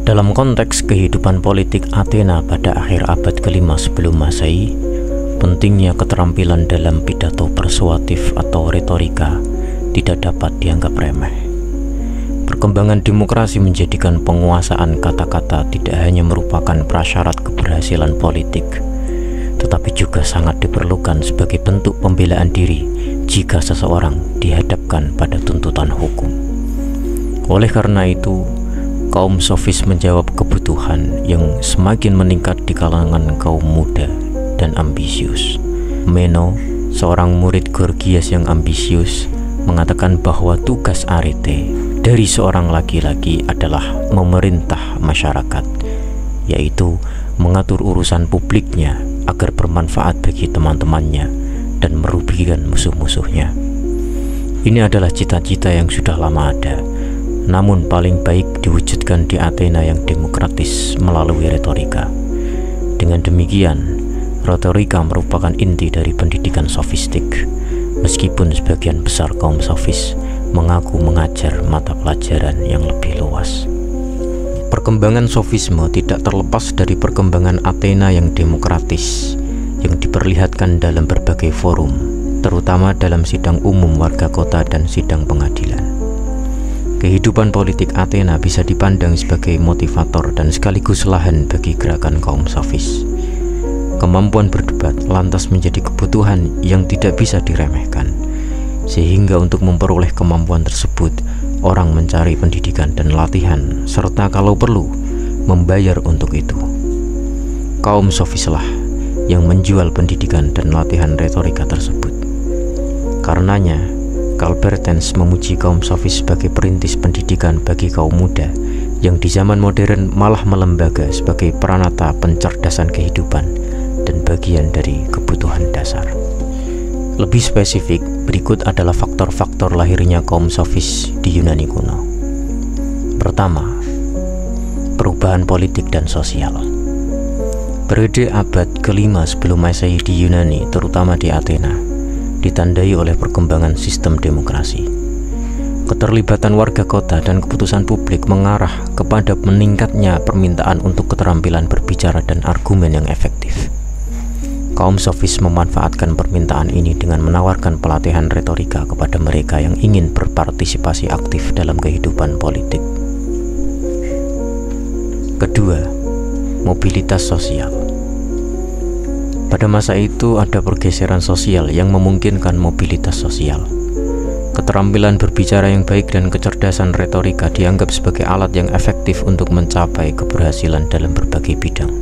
Dalam konteks kehidupan politik Athena pada akhir abad ke-5 sebelum Masehi, pentingnya keterampilan dalam pidato persuasif atau retorika tidak dapat dianggap remeh. Perkembangan demokrasi menjadikan penguasaan kata-kata tidak hanya merupakan prasyarat keberhasilan politik, tetapi juga sangat diperlukan sebagai bentuk pembelaan diri jika seseorang dihadapkan pada tuntutan hukum. Oleh karena itu, kaum sofis menjawab kebutuhan yang semakin meningkat di kalangan kaum muda dan ambisius. Meno, seorang murid Gorgias yang ambisius, mengatakan bahwa tugas Arete dari seorang laki-laki adalah memerintah masyarakat, yaitu mengatur urusan publiknya agar bermanfaat bagi teman-temannya dan merugikan musuh-musuhnya. Ini adalah cita-cita yang sudah lama ada, namun paling baik diwujudkan di Athena yang demokratis melalui retorika. Dengan demikian, retorika merupakan inti dari pendidikan sofistik, meskipun sebagian besar kaum sofis mengaku mengajar mata pelajaran yang lebih luas. Perkembangan sofisme tidak terlepas dari perkembangan Athena yang demokratis, yang diperlihatkan dalam berbagai forum, terutama dalam sidang umum warga kota dan sidang pengadilan. Kehidupan politik Athena bisa dipandang sebagai motivator dan sekaligus lahan bagi gerakan kaum sofis. Kemampuan berdebat lantas menjadi kebutuhan yang tidak bisa diremehkan, sehingga untuk memperoleh kemampuan tersebut, orang mencari pendidikan dan latihan, serta kalau perlu, membayar untuk itu. Kaum sofislah yang menjual pendidikan dan latihan retorika tersebut. Karenanya, Karl Bertens memuji kaum sofis sebagai perintis pendidikan bagi kaum muda yang di zaman modern malah melembaga sebagai peranata pencerdasan kehidupan dan bagian dari kebutuhan dasar. Lebih spesifik, berikut adalah faktor-faktor lahirnya kaum sofis di Yunani kuno. Pertama, perubahan politik dan sosial. Periode abad ke-5 sebelum Masehi di Yunani, terutama di Athena, ditandai oleh perkembangan sistem demokrasi. Keterlibatan warga kota dan keputusan publik mengarah kepada meningkatnya permintaan untuk keterampilan berbicara dan argumen yang efektif. Kaum sofis memanfaatkan permintaan ini dengan menawarkan pelatihan retorika kepada mereka yang ingin berpartisipasi aktif dalam kehidupan politik. Kedua, mobilitas sosial. Pada masa itu ada pergeseran sosial yang memungkinkan mobilitas sosial. Keterampilan berbicara yang baik dan kecerdasan retorika dianggap sebagai alat yang efektif untuk mencapai keberhasilan dalam berbagai bidang,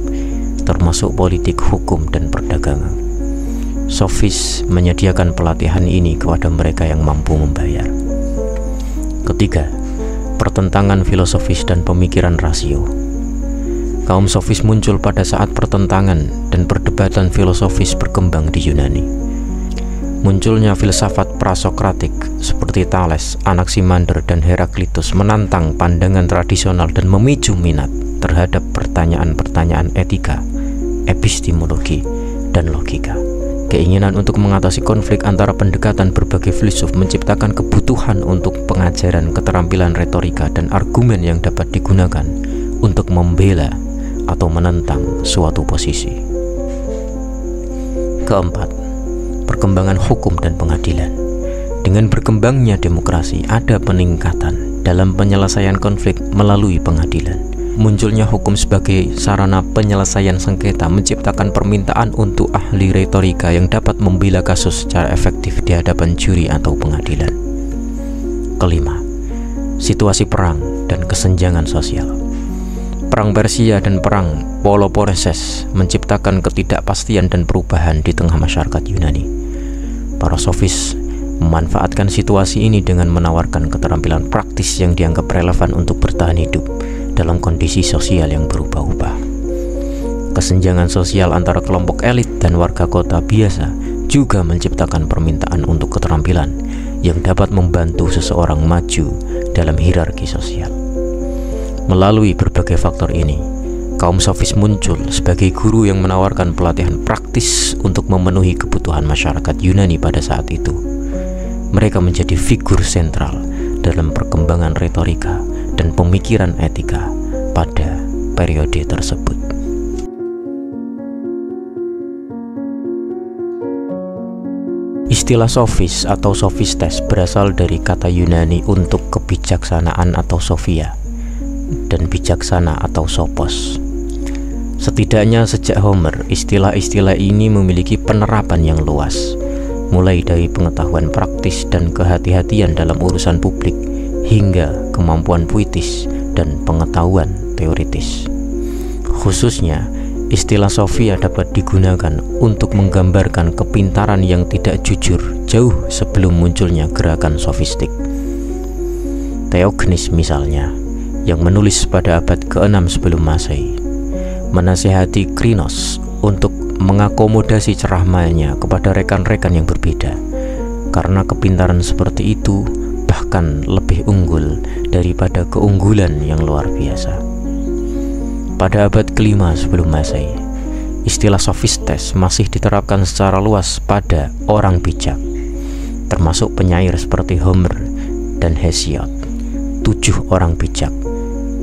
termasuk politik, hukum, dan perdagangan. Sofis menyediakan pelatihan ini kepada mereka yang mampu membayar. Ketiga, pertentangan filosofis dan pemikiran rasio. Kaum sofis muncul pada saat pertentangan dan perdebatan filosofis berkembang di Yunani. Munculnya filsafat prasokratik seperti Thales, Anaximander, dan Heraklitus menantang pandangan tradisional dan memicu minat terhadap pertanyaan-pertanyaan etika, epistemologi, dan logika. Keinginan untuk mengatasi konflik antara pendekatan berbagai filsuf menciptakan kebutuhan untuk pengajaran keterampilan retorika dan argumen yang dapat digunakan untuk membela atau menentang suatu posisi. Keempat, perkembangan hukum dan pengadilan. Dengan berkembangnya demokrasi, ada peningkatan dalam penyelesaian konflik melalui pengadilan. Munculnya hukum sebagai sarana penyelesaian sengketa menciptakan permintaan untuk ahli retorika yang dapat membela kasus secara efektif di hadapan juri atau pengadilan. Kelima, situasi perang dan kesenjangan sosial. Perang Persia dan perang Peloponnesos menciptakan ketidakpastian dan perubahan di tengah masyarakat Yunani. Para sofis memanfaatkan situasi ini dengan menawarkan keterampilan praktis yang dianggap relevan untuk bertahan hidup dalam kondisi sosial yang berubah-ubah. Kesenjangan sosial antara kelompok elit dan warga kota biasa juga menciptakan permintaan untuk keterampilan yang dapat membantu seseorang maju dalam hierarki sosial. Melalui berbagai faktor ini, kaum sofis muncul sebagai guru yang menawarkan pelatihan praktis untuk memenuhi kebutuhan masyarakat Yunani pada saat itu. mereka menjadi figur sentral dalam perkembangan retorika dan pemikiran etika pada periode tersebut. Istilah sofis atau sofistes berasal dari kata Yunani untuk kebijaksanaan atau sophia dan bijaksana atau sophos. Setidaknya sejak Homer, istilah-istilah ini memiliki penerapan yang luas, mulai dari pengetahuan praktis dan kehati-hatian dalam urusan publik hingga kemampuan puitis dan pengetahuan teoritis. Khususnya, istilah sophia dapat digunakan untuk menggambarkan kepintaran yang tidak jujur jauh sebelum munculnya gerakan sofistik. Theognis misalnya, yang menulis pada abad ke-6 sebelum Masehi, menasihati Krinos untuk mengakomodasi ceramahnya kepada rekan-rekan yang berbeda, karena kepintaran seperti itu bahkan lebih unggul daripada keunggulan yang luar biasa. Pada abad ke-5 sebelum Masehi, istilah sofistes masih diterapkan secara luas pada orang bijak, termasuk penyair seperti Homer dan Hesiod, 7 orang bijak,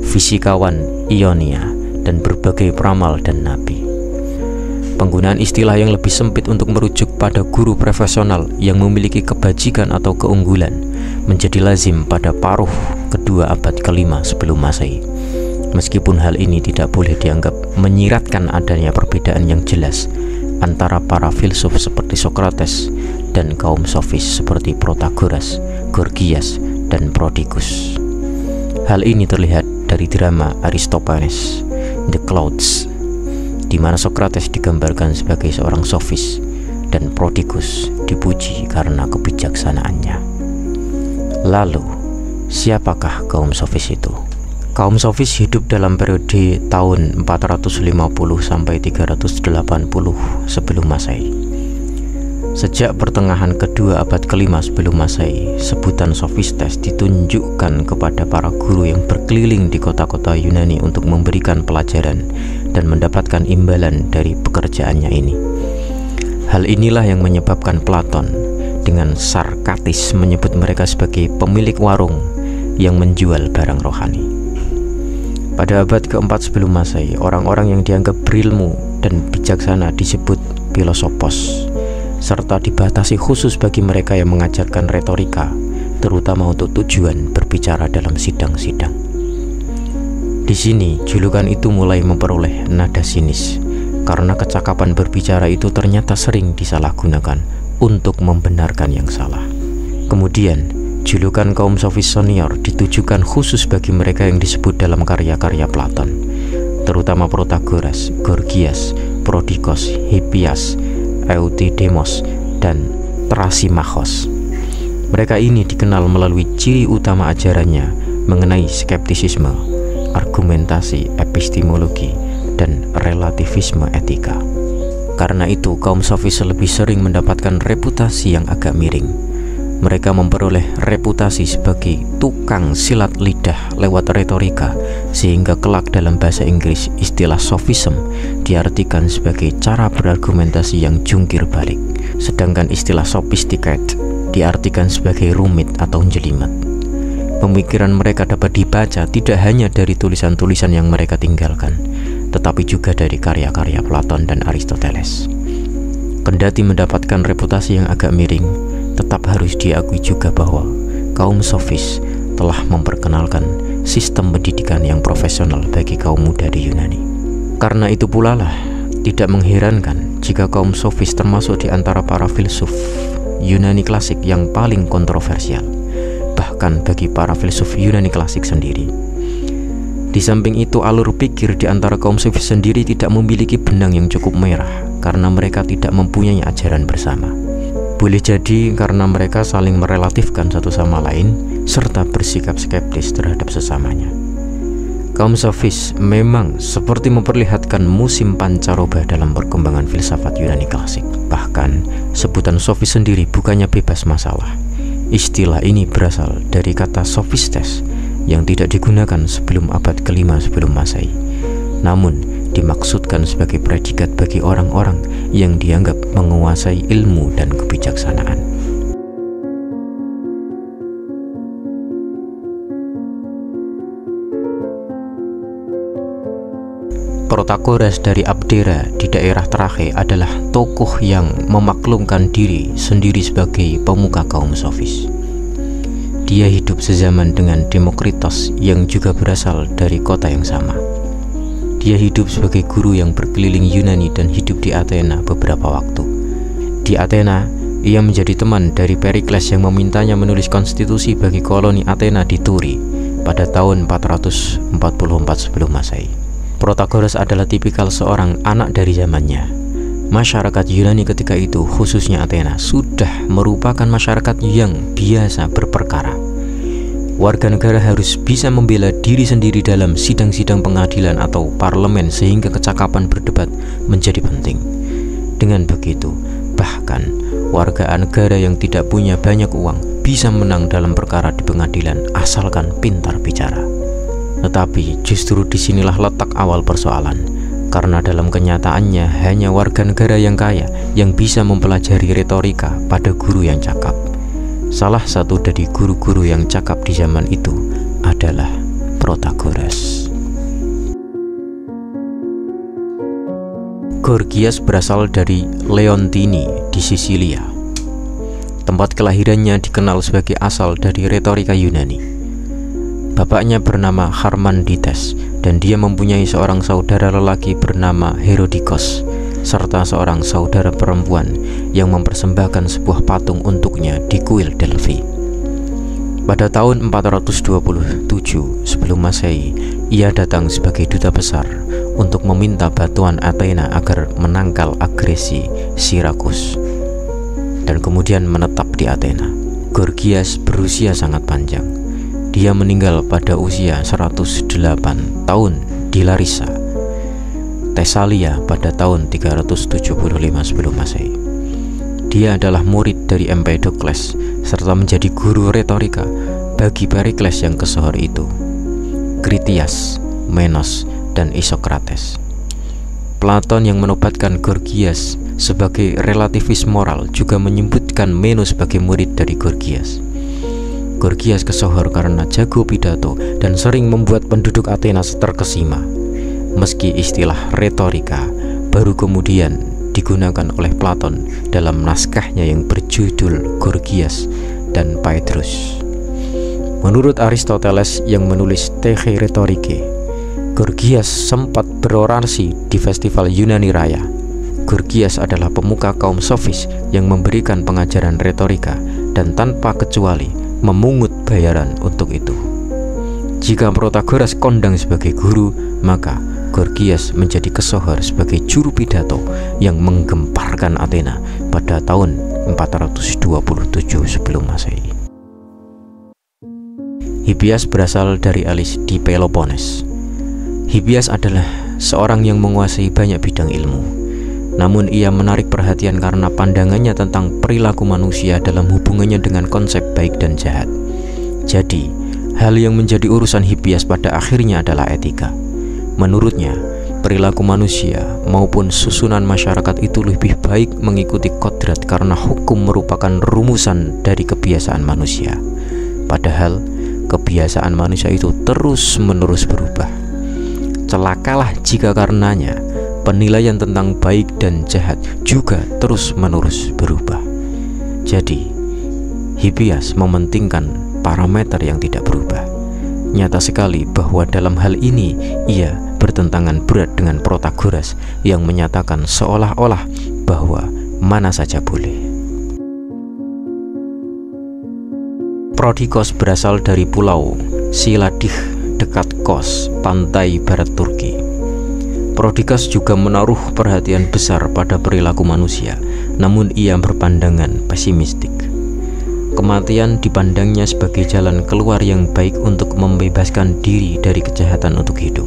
fisikawan Ionia, dan berbagai peramal dan nabi. Penggunaan istilah yang lebih sempit untuk merujuk pada guru profesional yang memiliki kebajikan atau keunggulan menjadi lazim pada paruh kedua abad ke-5 sebelum Masehi. Meskipun hal ini tidak boleh dianggap menyiratkan adanya perbedaan yang jelas antara para filsuf seperti Socrates dan kaum sofis seperti Protagoras, Gorgias, dan Prodicus. Hal ini terlihat dari drama Aristophanes, The Clouds, di mana Socrates digambarkan sebagai seorang sofis dan Prodicus dipuji karena kebijaksanaannya. Lalu, siapakah kaum sofis itu? Kaum sofis hidup dalam periode tahun 450 sampai 380 sebelum Masehi. Sejak pertengahan kedua abad ke-5 sebelum Masehi, sebutan sofistes ditunjukkan kepada para guru yang berkeliling di kota-kota Yunani untuk memberikan pelajaran dan mendapatkan imbalan dari pekerjaannya ini. Hal inilah yang menyebabkan Platon dengan sarkastis menyebut mereka sebagai pemilik warung yang menjual barang rohani. Pada abad keempat sebelum Masehi, orang-orang yang dianggap berilmu dan bijaksana disebut filosofos, serta dibatasi khusus bagi mereka yang mengajarkan retorika, terutama untuk tujuan berbicara dalam sidang-sidang. Di sini, julukan itu mulai memperoleh nada sinis, karena kecakapan berbicara itu ternyata sering disalahgunakan untuk membenarkan yang salah. Kemudian, julukan kaum sofis senior ditujukan khusus bagi mereka yang disebut dalam karya-karya Platon, terutama Protagoras, Gorgias, Prodicus, Hippias, Euthydemus, dan Thrasymachos. Mereka ini dikenal melalui ciri utama ajarannya mengenai skeptisisme, argumentasi, epistemologi, dan relativisme etika. Karena itu, kaum sofis lebih sering mendapatkan reputasi yang agak miring. Mereka memperoleh reputasi sebagai tukang silat lidah lewat retorika, sehingga kelak dalam bahasa Inggris istilah sophism diartikan sebagai cara berargumentasi yang jungkir balik, sedangkan istilah sophisticate diartikan sebagai rumit atau jelimet. Pemikiran mereka dapat dibaca tidak hanya dari tulisan-tulisan yang mereka tinggalkan, tetapi juga dari karya-karya Platon dan Aristoteles. Kendati mendapatkan reputasi yang agak miring, tetap harus diakui juga bahwa kaum sofis telah memperkenalkan sistem pendidikan yang profesional bagi kaum muda di Yunani. Karena itu pula lah, tidak mengherankan jika kaum sofis termasuk di antara para filsuf Yunani klasik yang paling kontroversial, bahkan bagi para filsuf Yunani klasik sendiri. Di samping itu, alur pikir di antara kaum sofis sendiri tidak memiliki benang yang cukup merah karena mereka tidak mempunyai ajaran bersama. Boleh jadi karena mereka saling merelatifkan satu sama lain serta bersikap skeptis terhadap sesamanya. Kaum sofis memang seperti memperlihatkan musim pancaroba dalam perkembangan filsafat Yunani klasik. Bahkan, sebutan sofis sendiri bukannya bebas masalah. Istilah ini berasal dari kata sofistes yang tidak digunakan sebelum abad ke-5 sebelum Masehi, namun dimaksudkan sebagai predikat bagi orang-orang yang dianggap menguasai ilmu dan kebijaksanaan. Protagoras dari Abdera di daerah Trache adalah tokoh yang memaklumkan diri sendiri sebagai pemuka kaum sofis. Dia hidup sezaman dengan Demokritos yang juga berasal dari kota yang sama. Dia hidup sebagai guru yang berkeliling Yunani dan hidup di Athena beberapa waktu. Di Athena, ia menjadi teman dari Perikles yang memintanya menulis konstitusi bagi koloni Athena di Turi pada tahun 444 sebelum Masehi. Protagoras adalah tipikal seorang anak dari zamannya. Masyarakat Yunani ketika itu, khususnya Athena, sudah merupakan masyarakat yang biasa berperkara. Warga negara harus bisa membela diri sendiri dalam sidang-sidang pengadilan atau parlemen sehingga kecakapan berdebat menjadi penting. Dengan begitu, bahkan warga negara yang tidak punya banyak uang bisa menang dalam perkara di pengadilan asalkan pintar bicara. Tetapi justru disinilah letak awal persoalan, karena dalam kenyataannya hanya warga negara yang kaya yang bisa mempelajari retorika pada guru yang cakap. Salah satu dari guru-guru yang cakap di zaman itu adalah Protagoras. Gorgias berasal dari Leontini di Sisilia. Tempat kelahirannya dikenal sebagai asal dari retorika Yunani. Bapaknya bernama Harmandites dan dia mempunyai seorang saudara lelaki bernama Herodikos serta seorang saudara perempuan yang mempersembahkan sebuah patung untuknya di kuil Delphi. Pada tahun 427 sebelum Masehi, ia datang sebagai duta besar untuk meminta bantuan Athena agar menangkal agresi Sirakus dan kemudian menetap di Athena. Gorgias berusia sangat panjang. Dia meninggal pada usia 108 tahun di Larissa, Tesalia pada tahun 375 sebelum Masehi. Dia adalah murid dari Empedokles serta menjadi guru retorika bagi Perikles yang kesohor itu, Critias, Menos, dan Isokrates. Platon yang menobatkan Gorgias sebagai relativis moral juga menyebutkan Menos sebagai murid dari Gorgias. Gorgias kesohor karena jago pidato dan sering membuat penduduk Athena terkesima. Meski istilah retorika baru kemudian digunakan oleh Platon dalam naskahnya yang berjudul Gorgias dan Phaedrus. Menurut Aristoteles yang menulis Teche Rhetoricae, Gorgias sempat berorasi di festival Yunani Raya. Gorgias adalah pemuka kaum sofis yang memberikan pengajaran retorika dan tanpa kecuali memungut bayaran untuk itu. Jika Protagoras kondang sebagai guru, maka Gorgias menjadi kesohor sebagai juru pidato yang menggemparkan Athena pada tahun 427 sebelum Masehi. Hippias berasal dari Elis di Peloponnes. Hippias adalah seorang yang menguasai banyak bidang ilmu. Namun ia menarik perhatian karena pandangannya tentang perilaku manusia dalam hubungannya dengan konsep baik dan jahat. Jadi, hal yang menjadi urusan Hippias pada akhirnya adalah etika. Menurutnya, perilaku manusia maupun susunan masyarakat itu lebih baik mengikuti kodrat karena hukum merupakan rumusan dari kebiasaan manusia. Padahal, kebiasaan manusia itu terus-menerus berubah. Celakalah jika karenanya penilaian tentang baik dan jahat juga terus-menerus berubah. Jadi, Hippias mementingkan parameter yang tidak berubah. Nyata sekali bahwa dalam hal ini ia bertentangan berat dengan Protagoras yang menyatakan seolah-olah bahwa mana saja boleh. Prodikos berasal dari pulau Siladih dekat Kos, pantai barat Turki. Prodikos juga menaruh perhatian besar pada perilaku manusia, namun ia berpandangan pesimistik. Kematian dipandangnya sebagai jalan keluar yang baik untuk membebaskan diri dari kejahatan untuk hidup.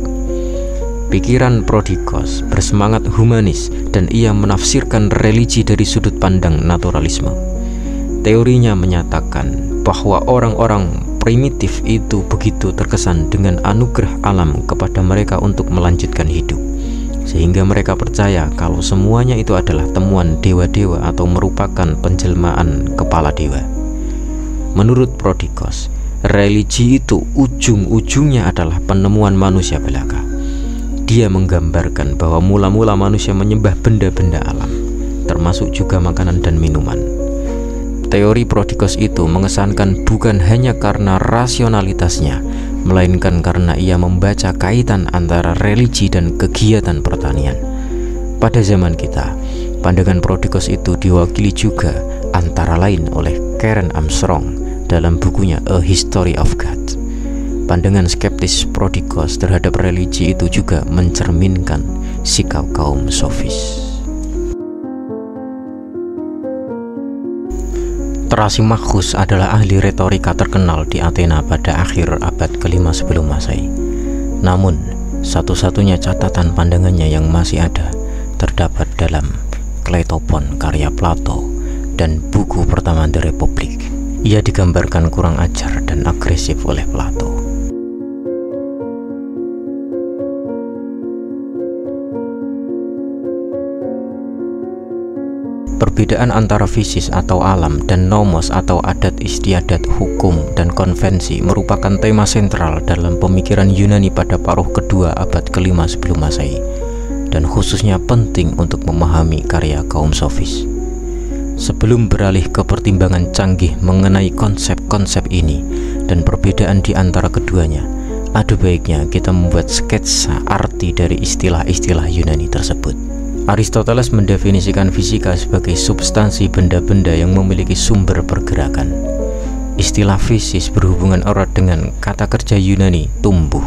Pikiran Prodikos bersemangat humanis dan ia menafsirkan religi dari sudut pandang naturalisme. Teorinya menyatakan bahwa orang-orang primitif itu begitu terkesan dengan anugerah alam kepada mereka untuk melanjutkan hidup, sehingga mereka percaya kalau semuanya itu adalah temuan dewa-dewa atau merupakan penjelmaan kepala dewa. Menurut Prodikos, religi itu ujung-ujungnya adalah penemuan manusia belaka. Dia menggambarkan bahwa mula-mula manusia menyembah benda-benda alam, termasuk juga makanan dan minuman. Teori Prodikos itu mengesankan bukan hanya karena rasionalitasnya, melainkan karena ia membaca kaitan antara religi dan kegiatan pertanian. Pada zaman kita, pandangan Prodikos itu diwakili juga antara lain oleh Karen Armstrong dalam bukunya A History of God. Pandangan skeptis Prodikos terhadap religi itu juga mencerminkan sikap kaum sofis. Thrasymachus adalah ahli retorika terkenal di Athena pada akhir abad ke-5 sebelum Masehi. Namun, satu-satunya catatan pandangannya yang masih ada terdapat dalam Kletopon karya Plato dan buku pertama The Republic. Ia digambarkan kurang ajar dan agresif oleh Plato. Perbedaan antara fisis atau alam dan nomos atau adat istiadat, hukum, dan konvensi merupakan tema sentral dalam pemikiran Yunani pada paruh kedua abad ke-5 sebelum Masehi, dan khususnya penting untuk memahami karya kaum sofis. Sebelum beralih ke pertimbangan canggih mengenai konsep-konsep ini dan perbedaan di antara keduanya, ada baiknya kita membuat sketsa arti dari istilah-istilah Yunani tersebut. Aristoteles mendefinisikan fisika sebagai substansi benda-benda yang memiliki sumber pergerakan. Istilah fisis berhubungan erat dengan kata kerja Yunani tumbuh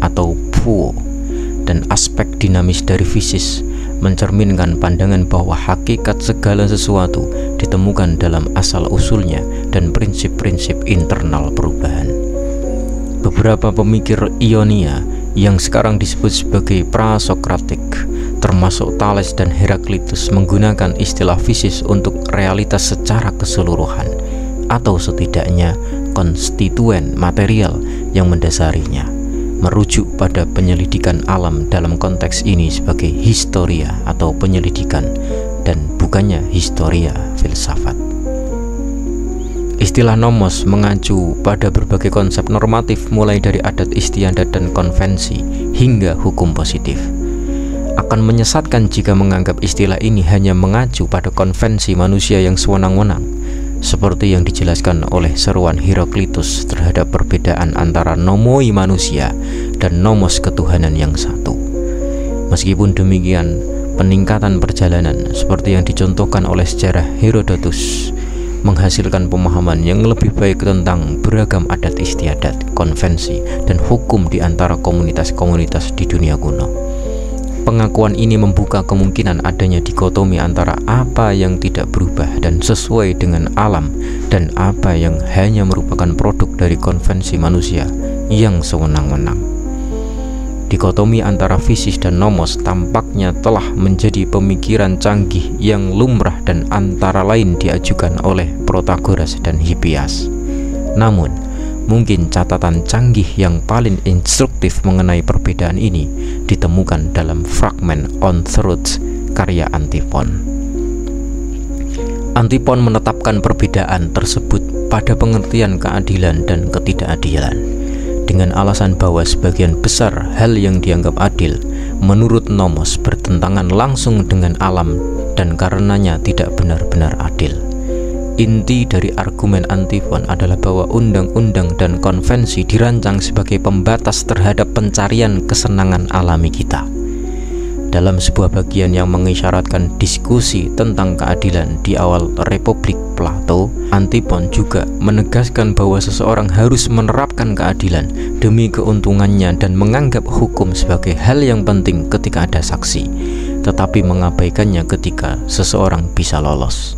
atau phuo, dan aspek dinamis dari fisis mencerminkan pandangan bahwa hakikat segala sesuatu ditemukan dalam asal-usulnya dan prinsip-prinsip internal perubahan. Beberapa pemikir Ionia yang sekarang disebut sebagai prasokratik, termasuk Thales dan Heraklitus, menggunakan istilah fisis untuk realitas secara keseluruhan, atau setidaknya konstituen material yang mendasarinya, merujuk pada penyelidikan alam dalam konteks ini sebagai historia atau penyelidikan dan bukannya historia filsafat. Istilah nomos mengacu pada berbagai konsep normatif mulai dari adat istiadat dan konvensi hingga hukum positif. Akan menyesatkan jika menganggap istilah ini hanya mengacu pada konvensi manusia yang sewenang-wenang, seperti yang dijelaskan oleh seruan Heraklitus terhadap perbedaan antara nomoi manusia dan nomos ketuhanan yang satu. Meskipun demikian, peningkatan perjalanan seperti yang dicontohkan oleh sejarah Herodotus menghasilkan pemahaman yang lebih baik tentang beragam adat istiadat, konvensi, dan hukum di antara komunitas-komunitas di dunia kuno. Pengakuan ini membuka kemungkinan adanya dikotomi antara apa yang tidak berubah dan sesuai dengan alam dan apa yang hanya merupakan produk dari konvensi manusia yang sewenang-wenang. Dikotomi antara fisis dan nomos tampaknya telah menjadi pemikiran canggih yang lumrah dan antara lain diajukan oleh Protagoras dan Hippias. Namun, mungkin catatan canggih yang paling instruktif mengenai perbedaan ini ditemukan dalam fragmen On Truth karya Antiphon. Antiphon menetapkan perbedaan tersebut pada pengertian keadilan dan ketidakadilan, dengan alasan bahwa sebagian besar hal yang dianggap adil menurut nomos bertentangan langsung dengan alam dan karenanya tidak benar-benar adil. Inti dari argumen Antiphon adalah bahwa undang-undang dan konvensi dirancang sebagai pembatas terhadap pencarian kesenangan alami kita. Dalam sebuah bagian yang mengisyaratkan diskusi tentang keadilan di awal Republik Plato, Antiphon juga menegaskan bahwa seseorang harus menerapkan keadilan demi keuntungannya dan menganggap hukum sebagai hal yang penting ketika ada saksi, tetapi mengabaikannya ketika seseorang bisa lolos.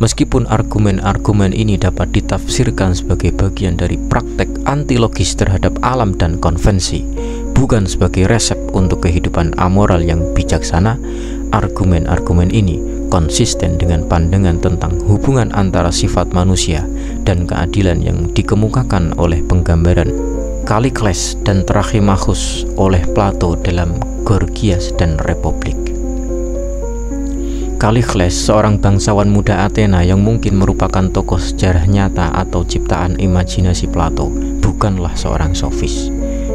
Meskipun argumen-argumen ini dapat ditafsirkan sebagai bagian dari praktek antilogis terhadap alam dan konvensi, bukan sebagai resep untuk kehidupan amoral yang bijaksana, argumen-argumen ini konsisten dengan pandangan tentang hubungan antara sifat manusia dan keadilan yang dikemukakan oleh penggambaran Kallikles dan Thrasymachus oleh Plato dalam Gorgias dan Republik. Kallikles, seorang bangsawan muda Athena yang mungkin merupakan tokoh sejarah nyata atau ciptaan imajinasi Plato, bukanlah seorang sofis.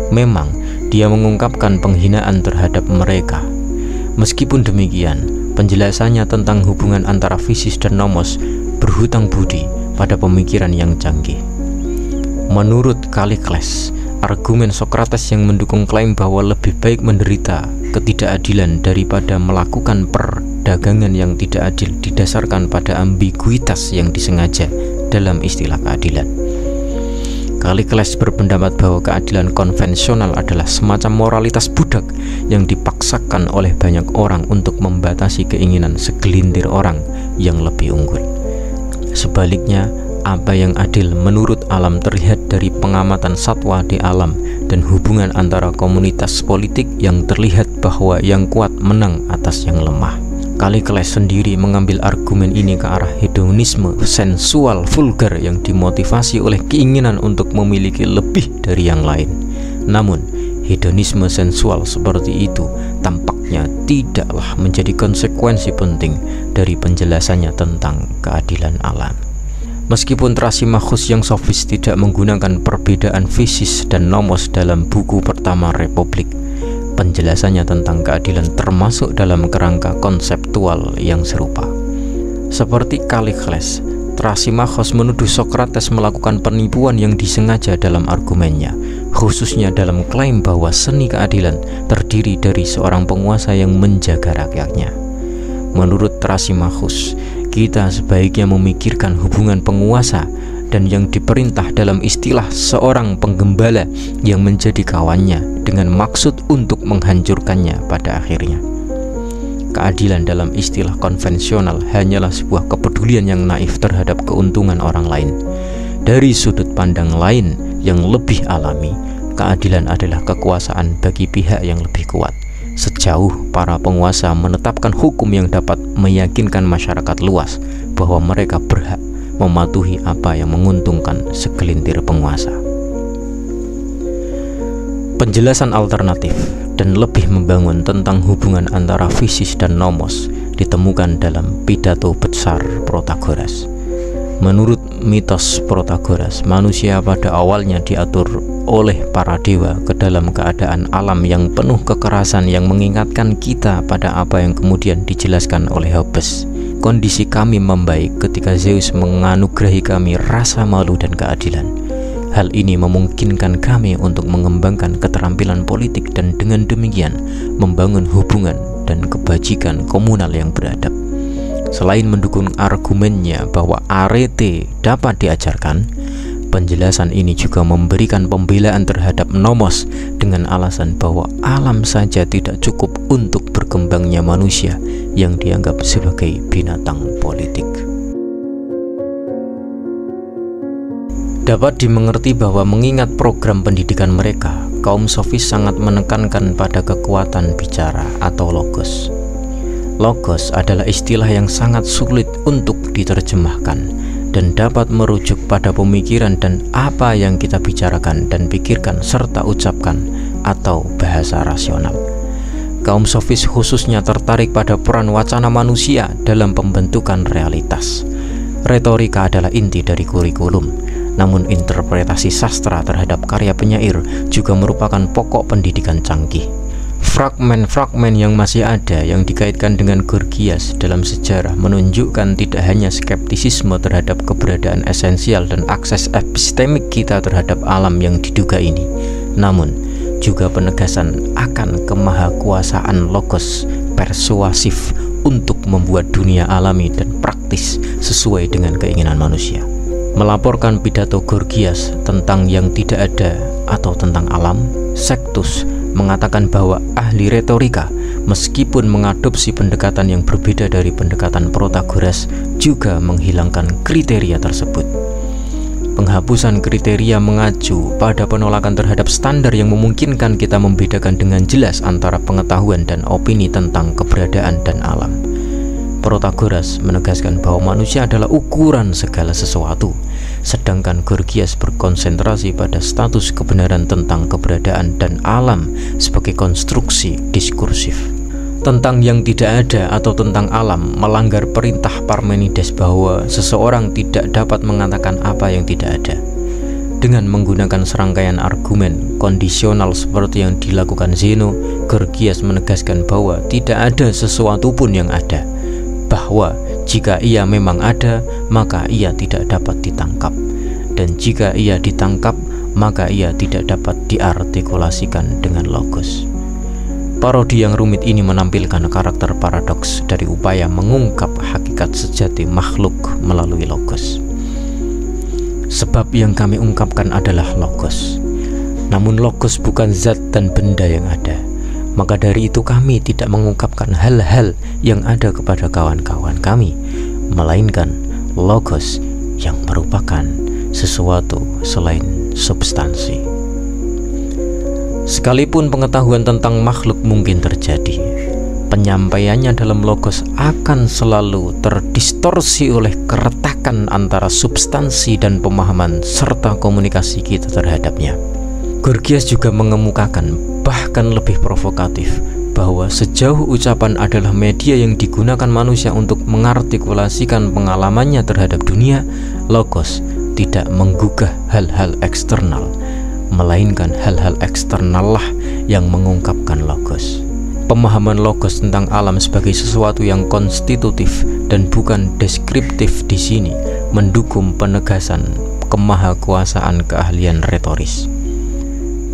Memang, dia mengungkapkan penghinaan terhadap mereka. Meskipun demikian, penjelasannya tentang hubungan antara fisis dan nomos berhutang budi pada pemikiran yang canggih. Menurut Kalikles, argumen Sokrates yang mendukung klaim bahwa lebih baik menderita ketidakadilan daripada melakukan perdagangan yang tidak adil didasarkan pada ambiguitas yang disengaja dalam istilah keadilan. Kalikles berpendapat bahwa keadilan konvensional adalah semacam moralitas budak yang dipaksakan oleh banyak orang untuk membatasi keinginan segelintir orang yang lebih unggul. Sebaliknya, apa yang adil menurut alam terlihat dari pengamatan satwa di alam dan hubungan antara komunitas politik yang terlihat bahwa yang kuat menang atas yang lemah. Kalikles sendiri mengambil argumen ini ke arah hedonisme sensual vulgar yang dimotivasi oleh keinginan untuk memiliki lebih dari yang lain. Namun, hedonisme sensual seperti itu tampaknya tidaklah menjadi konsekuensi penting dari penjelasannya tentang keadilan alam. Meskipun Thrasymachus yang sofis tidak menggunakan perbedaan fisis dan nomos dalam buku pertama Republik, penjelasannya tentang keadilan termasuk dalam kerangka konseptual yang serupa. Seperti Kalikles, Thrasymachus menuduh Sokrates melakukan penipuan yang disengaja dalam argumennya, khususnya dalam klaim bahwa seni keadilan terdiri dari seorang penguasa yang menjaga rakyatnya. Menurut Thrasymachus, kita sebaiknya memikirkan hubungan penguasa dan yang diperintah dalam istilah seorang penggembala yang menjadi kawannya dengan maksud untuk menghancurkannya pada akhirnya. Keadilan dalam istilah konvensional hanyalah sebuah kepedulian yang naif terhadap keuntungan orang lain. Dari sudut pandang lain yang lebih alami, keadilan adalah kekuasaan bagi pihak yang lebih kuat. Sejauh para penguasa menetapkan hukum yang dapat meyakinkan masyarakat luas bahwa mereka berhak mematuhi apa yang menguntungkan segelintir penguasa. Penjelasan alternatif dan lebih membangun tentang hubungan antara fisis dan nomos ditemukan dalam pidato besar Protagoras. Menurut mitos Protagoras, manusia pada awalnya diatur oleh para dewa ke dalam keadaan alam yang penuh kekerasan yang mengingatkan kita pada apa yang kemudian dijelaskan oleh Hobbes. Kondisi kami membaik ketika Zeus menganugerahi kami rasa malu dan keadilan. Hal ini memungkinkan kami untuk mengembangkan keterampilan politik dan dengan demikian membangun hubungan dan kebajikan komunal yang beradab. Selain mendukung argumennya bahwa arete dapat diajarkan, penjelasan ini juga memberikan pembelaan terhadap nomos dengan alasan bahwa alam saja tidak cukup untuk berkembangnya manusia yang dianggap sebagai binatang politik. Dapat dimengerti bahwa mengingat program pendidikan mereka, kaum sofis sangat menekankan pada kekuatan bicara atau logos. Logos adalah istilah yang sangat sulit untuk diterjemahkan dan dapat merujuk pada pemikiran dan apa yang kita bicarakan dan pikirkan serta ucapkan atau bahasa rasional. Kaum sofis khususnya tertarik pada peran wacana manusia dalam pembentukan realitas. Retorika adalah inti dari kurikulum, namun interpretasi sastra terhadap karya penyair juga merupakan pokok pendidikan canggih. Fragmen-fragmen yang masih ada yang dikaitkan dengan Gorgias dalam sejarah menunjukkan tidak hanya skeptisisme terhadap keberadaan esensial dan akses epistemik kita terhadap alam yang diduga ini, namun juga penegasan akan kemahakuasaan logos persuasif untuk membuat dunia alami dan praktis sesuai dengan keinginan manusia. Melaporkan pidato Gorgias tentang yang tidak ada atau tentang alam, Sextus mengatakan bahwa ahli retorika, meskipun mengadopsi pendekatan yang berbeda dari pendekatan Protagoras, juga menghilangkan kriteria tersebut. Penghapusan kriteria mengacu pada penolakan terhadap standar yang memungkinkan kita membedakan dengan jelas antara pengetahuan dan opini tentang keberadaan dan alam. Protagoras menegaskan bahwa manusia adalah ukuran segala sesuatu, sedangkan Gorgias berkonsentrasi pada status kebenaran tentang keberadaan dan alam sebagai konstruksi diskursif. Tentang yang tidak ada atau tentang alam melanggar perintah Parmenides bahwa seseorang tidak dapat mengatakan apa yang tidak ada. Dengan menggunakan serangkaian argumen kondisional seperti yang dilakukan Zeno, Gorgias menegaskan bahwa tidak ada sesuatu pun yang ada, bahwa jika ia memang ada, maka ia tidak dapat ditangkap, dan jika ia ditangkap, maka ia tidak dapat diartikulasikan dengan logos. Parodi yang rumit ini menampilkan karakter paradoks dari upaya mengungkap hakikat sejati makhluk melalui logos. Sebab yang kami ungkapkan adalah logos, namun logos bukan zat dan benda yang ada. Maka dari itu kami tidak mengungkapkan hal-hal yang ada kepada kawan-kawan kami, melainkan logos yang merupakan sesuatu selain substansi. Sekalipun pengetahuan tentang makhluk mungkin terjadi, penyampaiannya dalam logos akan selalu terdistorsi oleh keretakan antara substansi dan pemahaman serta komunikasi kita terhadapnya. Gorgias juga mengemukakan, bahkan lebih provokatif, bahwa sejauh ucapan adalah media yang digunakan manusia untuk mengartikulasikan pengalamannya terhadap dunia, logos tidak menggugah hal-hal eksternal, melainkan hal-hal eksternal lah yang mengungkapkan logos. Pemahaman logos tentang alam sebagai sesuatu yang konstitutif dan bukan deskriptif di sini mendukung penegasan kemahakuasaan keahlian retoris.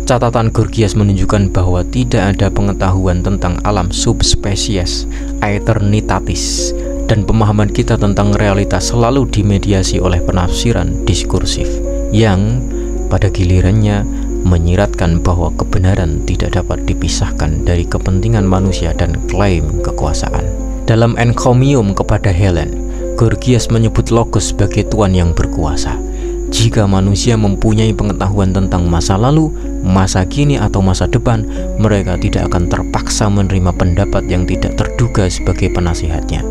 Catatan Gorgias menunjukkan bahwa tidak ada pengetahuan tentang alam subspesies aeternitatis, dan pemahaman kita tentang realitas selalu dimediasi oleh penafsiran diskursif yang pada gilirannya menyiratkan bahwa kebenaran tidak dapat dipisahkan dari kepentingan manusia dan klaim kekuasaan. Dalam encomium kepada Helen, Gorgias menyebut logos sebagai tuan yang berkuasa. Jika manusia mempunyai pengetahuan tentang masa lalu, masa kini atau masa depan, mereka tidak akan terpaksa menerima pendapat yang tidak terduga sebagai penasihatnya.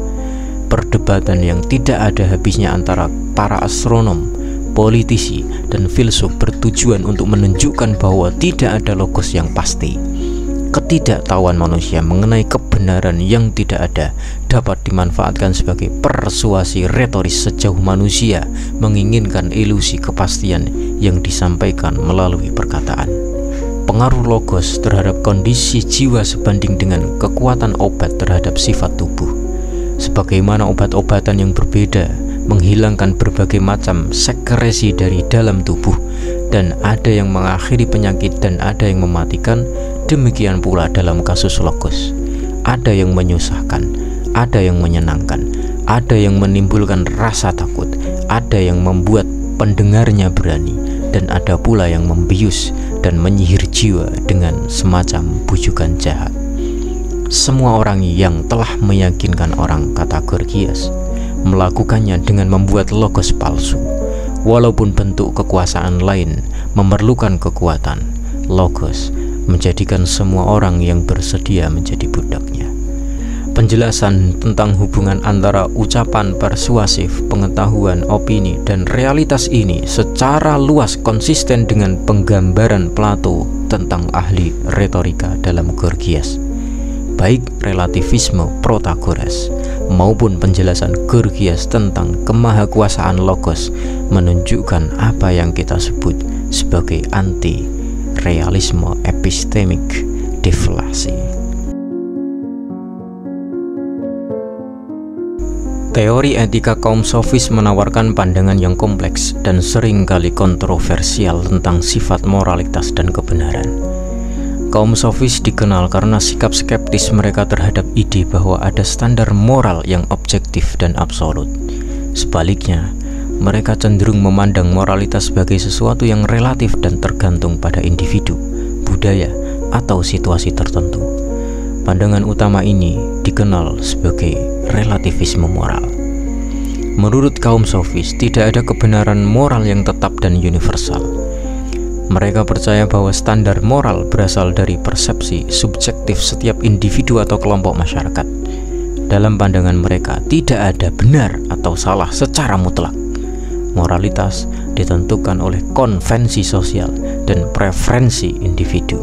Perdebatan yang tidak ada habisnya antara para astronom, politisi, dan filsuf bertujuan untuk menunjukkan bahwa tidak ada logos yang pasti. Ketidaktahuan manusia mengenai kebenaran yang tidak ada dapat dimanfaatkan sebagai persuasi retoris sejauh manusia menginginkan ilusi kepastian yang disampaikan melalui perkataan. Pengaruh logos terhadap kondisi jiwa sebanding dengan kekuatan obat terhadap sifat tubuh. Sebagaimana obat-obatan yang berbeda menghilangkan berbagai macam sekresi dari dalam tubuh, dan ada yang mengakhiri penyakit dan ada yang mematikan, demikian pula dalam kasus logos. Ada yang menyusahkan, ada yang menyenangkan, ada yang menimbulkan rasa takut, ada yang membuat pendengarnya berani, dan ada pula yang membius dan menyihir jiwa dengan semacam bujukan jahat. Semua orang yang telah meyakinkan orang, kata Gorgias, melakukannya dengan membuat logos palsu. Walaupun bentuk kekuasaan lain memerlukan kekuatan, logos menjadikan semua orang yang bersedia menjadi budaknya. Penjelasan tentang hubungan antara ucapan persuasif, pengetahuan, opini, dan realitas ini secara luas konsisten dengan penggambaran Plato tentang ahli retorika dalam Gorgias. Baik relativisme Protagoras maupun penjelasan Gorgias tentang kemahakuasaan logos menunjukkan apa yang kita sebut sebagai anti-realisme epistemik deflasi. Teori etika kaum sofis menawarkan pandangan yang kompleks dan seringkali kontroversial tentang sifat moralitas dan kebenaran. Kaum sofis dikenal karena sikap skeptis mereka terhadap ide bahwa ada standar moral yang objektif dan absolut. Sebaliknya, mereka cenderung memandang moralitas sebagai sesuatu yang relatif dan tergantung pada individu, budaya, atau situasi tertentu. Pandangan utama ini dikenal sebagai relativisme moral. Menurut kaum sofis, tidak ada kebenaran moral yang tetap dan universal. Mereka percaya bahwa standar moral berasal dari persepsi subjektif setiap individu atau kelompok masyarakat. Dalam pandangan mereka, tidak ada benar atau salah secara mutlak. Moralitas ditentukan oleh konvensi sosial dan preferensi individu.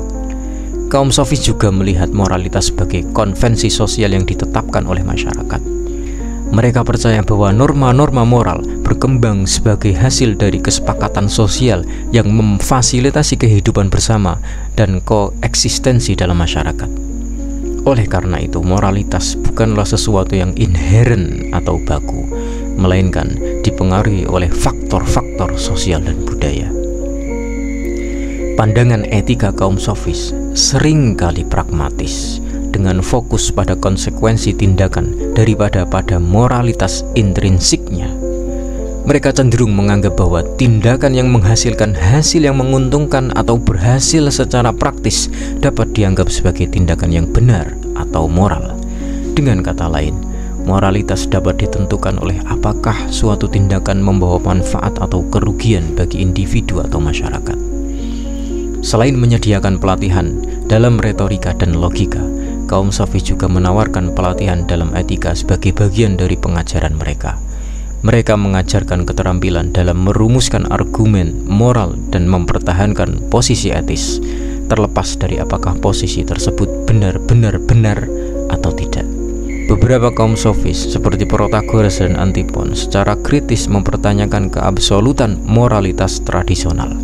Kaum sofis juga melihat moralitas sebagai konvensi sosial yang ditetapkan oleh masyarakat. Mereka percaya bahwa norma-norma moral berkembang sebagai hasil dari kesepakatan sosial yang memfasilitasi kehidupan bersama dan koeksistensi dalam masyarakat. Oleh karena itu, moralitas bukanlah sesuatu yang inheren atau baku, melainkan dipengaruhi oleh faktor-faktor sosial dan budaya. Pandangan etika kaum sofis seringkali pragmatis, dengan fokus pada konsekuensi tindakan daripada pada moralitas intrinsiknya. Mereka cenderung menganggap bahwa tindakan yang menghasilkan hasil yang menguntungkan atau berhasil secara praktis dapat dianggap sebagai tindakan yang benar atau moral. Dengan kata lain, moralitas dapat ditentukan oleh apakah suatu tindakan membawa manfaat atau kerugian bagi individu atau masyarakat. Selain menyediakan pelatihan dalam retorika dan logika, kaum sofis juga menawarkan pelatihan dalam etika sebagai bagian dari pengajaran mereka. Mereka mengajarkan keterampilan dalam merumuskan argumen moral dan mempertahankan posisi etis, terlepas dari apakah posisi tersebut benar-benar benar atau tidak. Beberapa kaum sofis seperti Protagoras dan Antipon secara kritis mempertanyakan keabsolutan moralitas tradisional.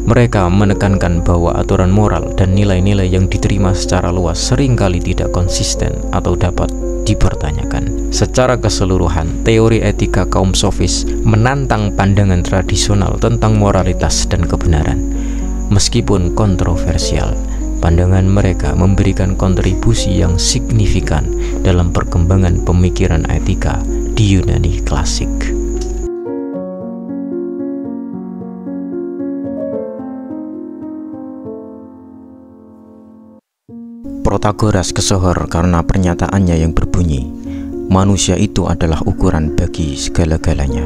Mereka menekankan bahwa aturan moral dan nilai-nilai yang diterima secara luas seringkali tidak konsisten atau dapat dipertanyakan. Secara keseluruhan, teori etika kaum sofis menantang pandangan tradisional tentang moralitas dan kebenaran. Meskipun kontroversial, pandangan mereka memberikan kontribusi yang signifikan dalam perkembangan pemikiran etika di Yunani klasik. Protagoras kesohor karena pernyataannya yang berbunyi, manusia itu adalah ukuran bagi segala-galanya.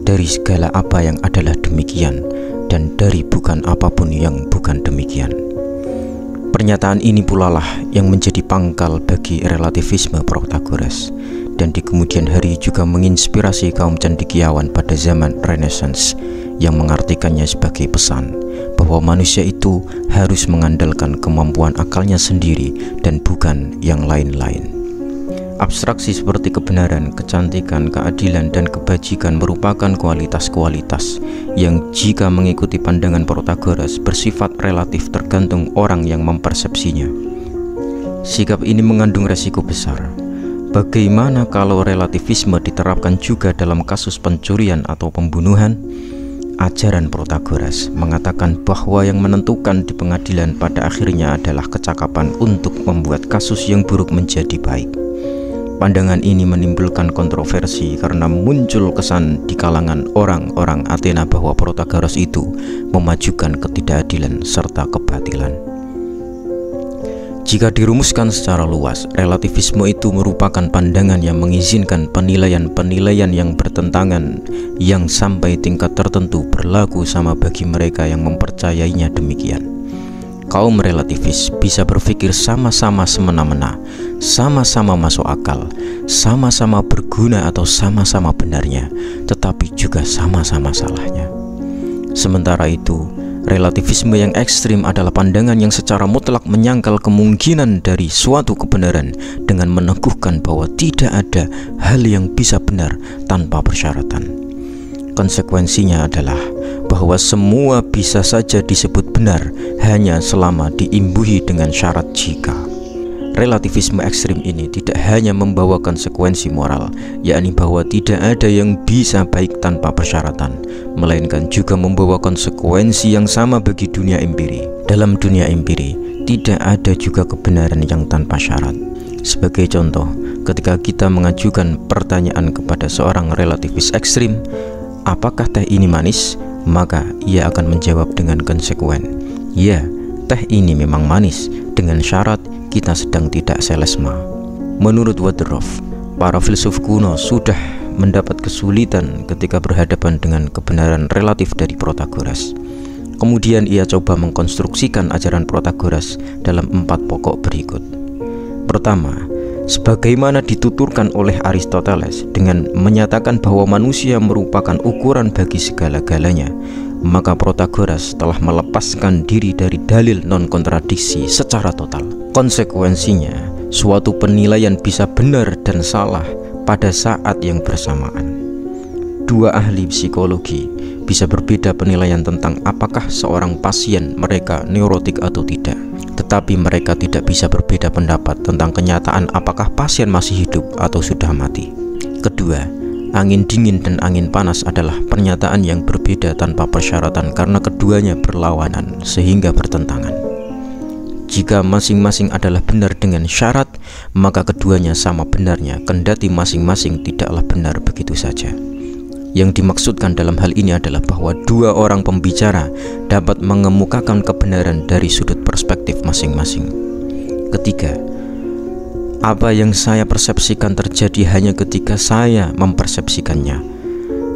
Dari segala apa yang adalah demikian, dan dari bukan apapun yang bukan demikian. Pernyataan ini pula lah yang menjadi pangkal bagi relativisme Protagoras, dan di kemudian hari juga menginspirasi kaum cendekiawan pada zaman Renaissance yang mengartikannya sebagai pesan bahwa manusia itu harus mengandalkan kemampuan akalnya sendiri dan bukan yang lain-lain. Abstraksi seperti kebenaran, kecantikan, keadilan, dan kebajikan merupakan kualitas-kualitas yang jika mengikuti pandangan Protagoras bersifat relatif tergantung orang yang mempersepsinya. Sikap ini mengandung resiko besar. Bagaimana kalau relativisme diterapkan juga dalam kasus pencurian atau pembunuhan? Ajaran Protagoras mengatakan bahwa yang menentukan di pengadilan pada akhirnya adalah kecakapan untuk membuat kasus yang buruk menjadi baik. Pandangan ini menimbulkan kontroversi karena muncul kesan di kalangan orang-orang Athena bahwa Protagoras itu memajukan ketidakadilan serta kebatilan. Jika dirumuskan secara luas, relativisme itu merupakan pandangan yang mengizinkan penilaian-penilaian yang bertentangan yang sampai tingkat tertentu berlaku sama bagi mereka yang mempercayainya demikian. Kaum relativis bisa berpikir sama-sama semena-mena, sama-sama masuk akal, sama-sama berguna atau sama-sama benarnya, tetapi juga sama-sama salahnya. Sementara itu, relativisme yang ekstrim adalah pandangan yang secara mutlak menyangkal kemungkinan dari suatu kebenaran dengan meneguhkan bahwa tidak ada hal yang bisa benar tanpa persyaratan. Konsekuensinya adalah bahwa semua bisa saja disebut benar hanya selama diimbuhi dengan syarat jika. Relativisme ekstrim ini tidak hanya membawa konsekuensi moral, yakni bahwa tidak ada yang bisa baik tanpa persyaratan, melainkan juga membawa konsekuensi yang sama bagi dunia empiri. Dalam dunia empiri, tidak ada juga kebenaran yang tanpa syarat. Sebagai contoh, ketika kita mengajukan pertanyaan kepada seorang relativis ekstrim, apakah teh ini manis? Maka ia akan menjawab dengan konsekuen, ya, teh ini memang manis, dengan syarat kita sedang tidak selesma. Menurut Woodruff, para filsuf kuno sudah mendapat kesulitan ketika berhadapan dengan kebenaran relatif dari Protagoras. Kemudian ia coba mengkonstruksikan ajaran Protagoras dalam 4 pokok berikut. Pertama, sebagaimana dituturkan oleh Aristoteles dengan menyatakan bahwa manusia merupakan ukuran bagi segala-galanya, maka Protagoras telah melepaskan diri dari dalil non-kontradiksi secara total. Konsekuensinya, suatu penilaian bisa benar dan salah pada saat yang bersamaan. Dua ahli psikologi bisa berbeda penilaian tentang apakah seorang pasien mereka neurotik atau tidak, tetapi mereka tidak bisa berbeda pendapat tentang kenyataan apakah pasien masih hidup atau sudah mati. Kedua, angin dingin dan angin panas adalah pernyataan yang berbeda tanpa persyaratan karena keduanya berlawanan sehingga bertentangan. Jika masing-masing adalah benar dengan syarat, maka keduanya sama benarnya, kendati masing-masing tidaklah benar begitu saja. Yang dimaksudkan dalam hal ini adalah bahwa dua orang pembicara dapat mengemukakan kebenaran dari sudut perspektif masing-masing. Ketiga, apa yang saya persepsikan terjadi hanya ketika saya mempersepsikannya.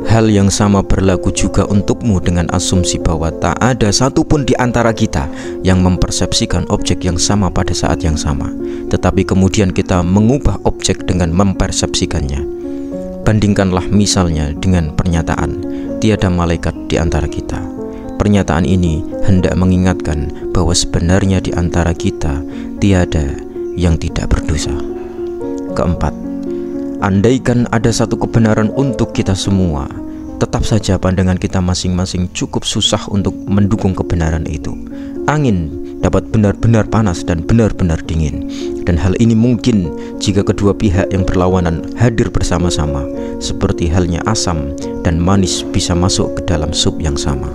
Hal yang sama berlaku juga untukmu dengan asumsi bahwa tak ada satupun di antara kita yang mempersepsikan objek yang sama pada saat yang sama, tetapi kemudian kita mengubah objek dengan mempersepsikannya. Bandingkanlah misalnya dengan pernyataan, tiada malaikat di antara kita. Pernyataan ini hendak mengingatkan bahwa sebenarnya di antara kita tiada yang tidak berdosa. Keempat, andaikan ada satu kebenaran untuk kita semua, tetap saja pandangan kita masing-masing cukup susah untuk mendukung kebenaran itu. Angin dapat benar-benar panas dan benar-benar dingin, dan hal ini mungkin jika kedua pihak yang berlawanan hadir bersama-sama, seperti halnya asam dan manis bisa masuk ke dalam sup yang sama.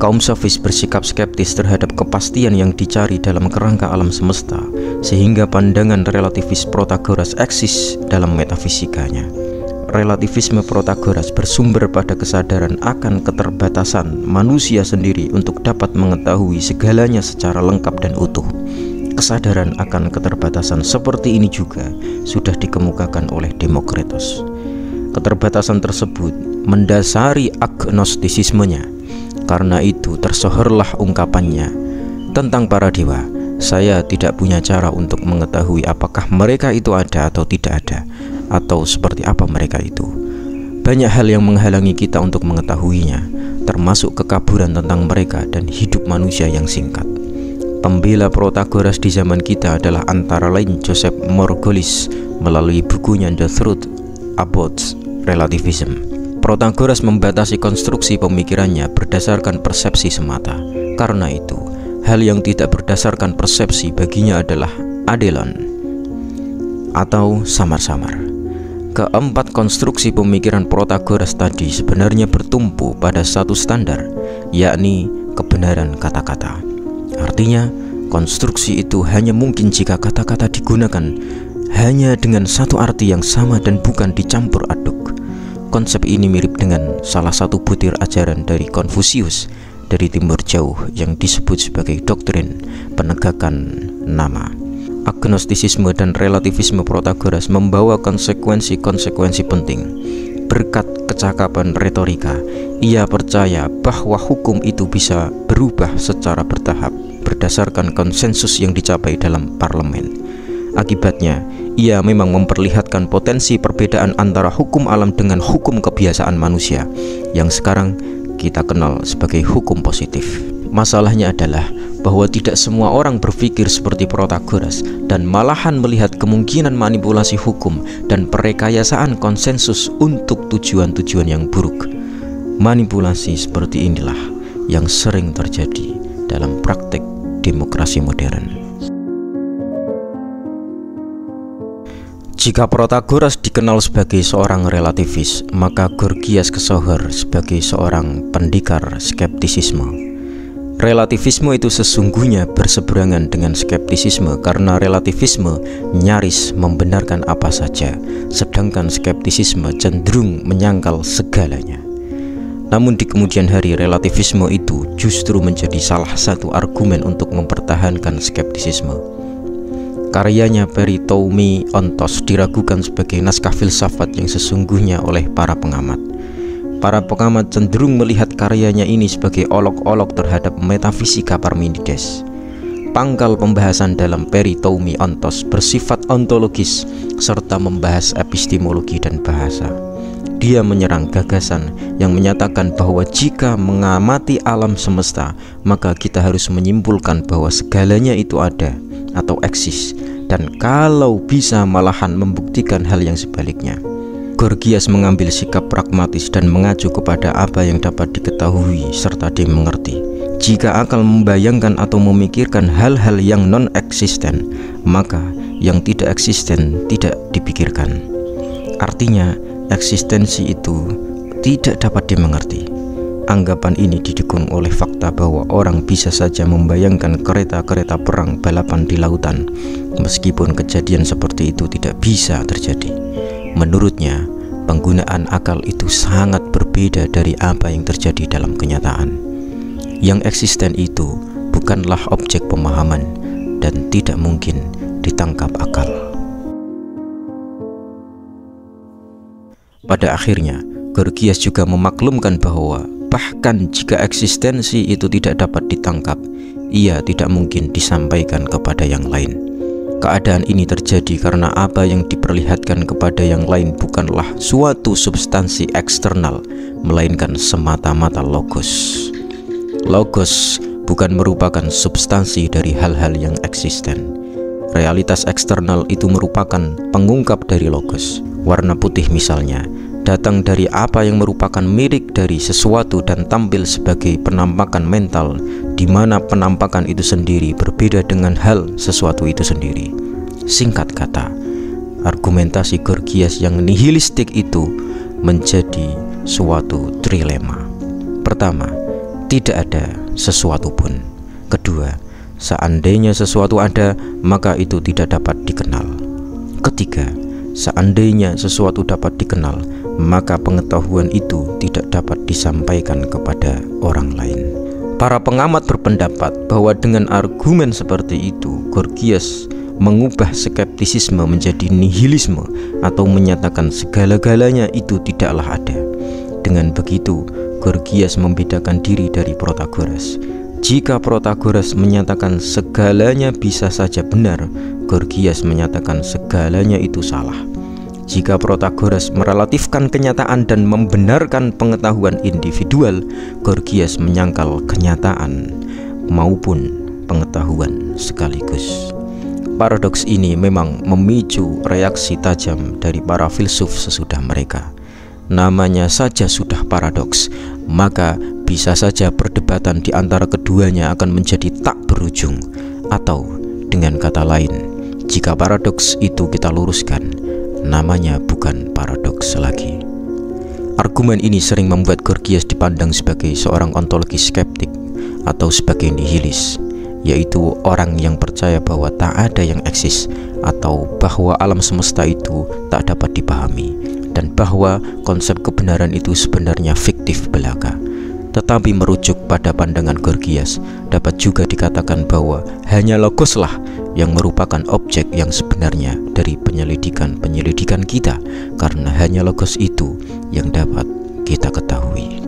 Kaum sofis bersikap skeptis terhadap kepastian yang dicari dalam kerangka alam semesta, sehingga pandangan relativis Protagoras eksis dalam metafisikanya. Relativisme Protagoras bersumber pada kesadaran akan keterbatasan manusia sendiri untuk dapat mengetahui segalanya secara lengkap dan utuh. Kesadaran akan keterbatasan seperti ini juga sudah dikemukakan oleh Demokritos. Keterbatasan tersebut mendasari agnostisismenya. Karena itu tersohorlah ungkapannya tentang para dewa, saya tidak punya cara untuk mengetahui apakah mereka itu ada atau tidak ada, atau seperti apa mereka itu. Banyak hal yang menghalangi kita untuk mengetahuinya, termasuk kekaburan tentang mereka dan hidup manusia yang singkat. Pembela Protagoras di zaman kita adalah antara lain Joseph Margolis melalui bukunya The Truth About Relativism. Protagoras membatasi konstruksi pemikirannya berdasarkan persepsi semata. Karena itu, hal yang tidak berdasarkan persepsi baginya adalah adelon atau samar-samar. Keempat konstruksi pemikiran Protagoras tadi sebenarnya bertumpu pada satu standar, yakni kebenaran kata-kata. Artinya, konstruksi itu hanya mungkin jika kata-kata digunakan hanya dengan satu arti yang sama dan bukan dicampur aduk. Konsep ini mirip dengan salah satu butir ajaran dari Konfusius dari Timur Jauh yang disebut sebagai doktrin penegakan nama. Agnostisisme dan relativisme Protagoras membawa konsekuensi-konsekuensi penting. Berkat kecakapan retorika, ia percaya bahwa hukum itu bisa berubah secara bertahap berdasarkan konsensus yang dicapai dalam parlemen. Akibatnya, ia memang memperlihatkan potensi perbedaan antara hukum alam dengan hukum kebiasaan manusia yang sekarang kita kenal sebagai hukum positif. Masalahnya adalah bahwa tidak semua orang berpikir seperti Protagoras dan malahan melihat kemungkinan manipulasi hukum dan perekayasaan konsensus untuk tujuan-tujuan yang buruk. Manipulasi seperti inilah yang sering terjadi dalam praktek demokrasi modern. Jika Protagoras dikenal sebagai seorang relativis, maka Gorgias kesohor sebagai seorang pendekar skeptisisme. Relativisme itu sesungguhnya berseberangan dengan skeptisisme karena relativisme nyaris membenarkan apa saja, sedangkan skeptisisme cenderung menyangkal segalanya. Namun di kemudian hari, relativisme itu justru menjadi salah satu argumen untuk mempertahankan skeptisisme. Karyanya Peritoumi Ontos diragukan sebagai naskah filsafat yang sesungguhnya oleh para pengamat. Para pengamat cenderung melihat karyanya ini sebagai olok-olok terhadap metafisika Parmenides. Pangkal pembahasan dalam Peritoumi Ontos bersifat ontologis serta membahas epistemologi dan bahasa. Dia menyerang gagasan yang menyatakan bahwa jika mengamati alam semesta, maka kita harus menyimpulkan bahwa segalanya itu ada atau eksis, dan kalau bisa malahan membuktikan hal yang sebaliknya. Gorgias mengambil sikap pragmatis dan mengacu kepada apa yang dapat diketahui serta dimengerti. Jika akal membayangkan atau memikirkan hal-hal yang non-eksisten, maka yang tidak eksisten tidak dipikirkan. Artinya, eksistensi itu tidak dapat dimengerti. Anggapan ini didukung oleh fakta bahwa orang bisa saja membayangkan kereta-kereta perang balapan di lautan, meskipun kejadian seperti itu tidak bisa terjadi. Menurutnya, penggunaan akal itu sangat berbeda dari apa yang terjadi dalam kenyataan. Yang eksisten itu bukanlah objek pemahaman dan tidak mungkin ditangkap akal. Pada akhirnya, Gorgias juga memaklumkan bahwa bahkan jika eksistensi itu tidak dapat ditangkap, ia tidak mungkin disampaikan kepada yang lain. Keadaan ini terjadi karena apa yang diperlihatkan kepada yang lain bukanlah suatu substansi eksternal, melainkan semata-mata logos. Logos bukan merupakan substansi dari hal-hal yang eksisten. Realitas eksternal itu merupakan pengungkap dari logos. Warna putih misalnya datang dari apa yang merupakan milik dari sesuatu dan tampil sebagai penampakan mental, di mana penampakan itu sendiri berbeda dengan hal sesuatu itu sendiri. Singkat kata, argumentasi Gorgias yang nihilistik itu menjadi suatu trilema. Pertama, tidak ada sesuatu pun. Kedua, seandainya sesuatu ada, maka itu tidak dapat dikenal. Ketiga, seandainya sesuatu dapat dikenal, maka pengetahuan itu tidak dapat disampaikan kepada orang lain. Para pengamat berpendapat bahwa dengan argumen seperti itu, Gorgias mengubah skeptisisme menjadi nihilisme atau menyatakan segala-galanya itu tidaklah ada. Dengan begitu, Gorgias membedakan diri dari Protagoras. Jika Protagoras menyatakan segalanya bisa saja benar, Gorgias menyatakan segalanya itu salah. Jika Protagoras merelatifkan kenyataan dan membenarkan pengetahuan individual, Gorgias menyangkal kenyataan maupun pengetahuan sekaligus. Paradoks ini memang memicu reaksi tajam dari para filsuf sesudah mereka. Namanya saja sudah paradoks, maka bisa saja perdebatan di antara keduanya akan menjadi tak berujung. Atau dengan kata lain, jika paradoks itu kita luruskan, namanya bukan paradoks lagi. Argumen ini sering membuat Gorgias dipandang sebagai seorang ontologi skeptik atau sebagai nihilis, yaitu orang yang percaya bahwa tak ada yang eksis atau bahwa alam semesta itu tak dapat dipahami, dan bahwa konsep kebenaran itu sebenarnya fiktif belaka. Tetapi merujuk pada pandangan Gorgias, dapat juga dikatakan bahwa hanya logoslah yang merupakan objek yang sebenarnya dari penyelidikan kita, karena hanya logos itu yang dapat kita ketahui.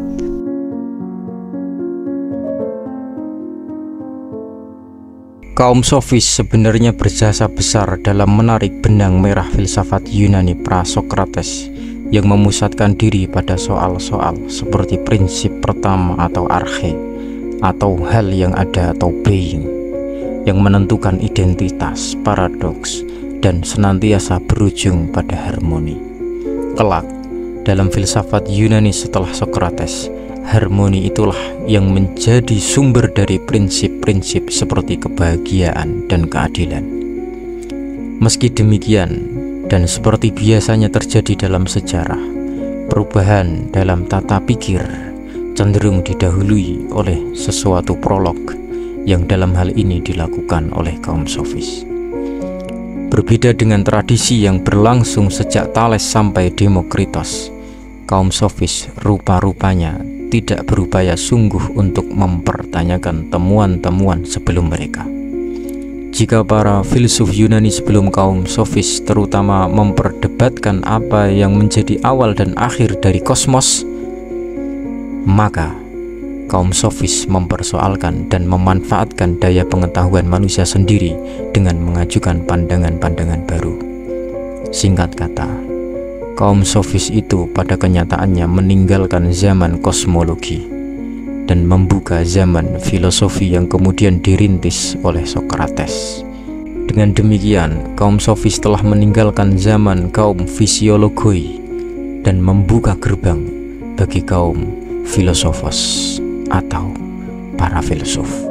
Kaum sofis sebenarnya berjasa besar dalam menarik benang merah filsafat Yunani pra-Sokrates yang memusatkan diri pada soal-soal seperti prinsip pertama atau arche, atau hal yang ada atau being, yang menentukan identitas, paradoks, dan senantiasa berujung pada harmoni. Kelak, dalam filsafat Yunani setelah Sokrates, harmoni itulah yang menjadi sumber dari prinsip-prinsip seperti kebahagiaan dan keadilan. Meski demikian, dan seperti biasanya terjadi dalam sejarah, perubahan dalam tata pikir cenderung didahului oleh sesuatu prolog yang dalam hal ini dilakukan oleh kaum sofis. Berbeda dengan tradisi yang berlangsung sejak Thales sampai Demokritos, kaum sofis rupa-rupanya tidak berupaya sungguh untuk mempertanyakan temuan-temuan sebelum mereka. Jika para filsuf Yunani sebelum kaum sofis terutama memperdebatkan apa yang menjadi awal dan akhir dari kosmos, maka kaum sofis mempersoalkan dan memanfaatkan daya pengetahuan manusia sendiri dengan mengajukan pandangan-pandangan baru. Singkat kata, kaum sofis itu pada kenyataannya meninggalkan zaman kosmologi dan membuka zaman filosofi yang kemudian dirintis oleh Sokrates. Dengan demikian, kaum sofis telah meninggalkan zaman kaum fisiologoi dan membuka gerbang bagi kaum filosofos atau para filsuf.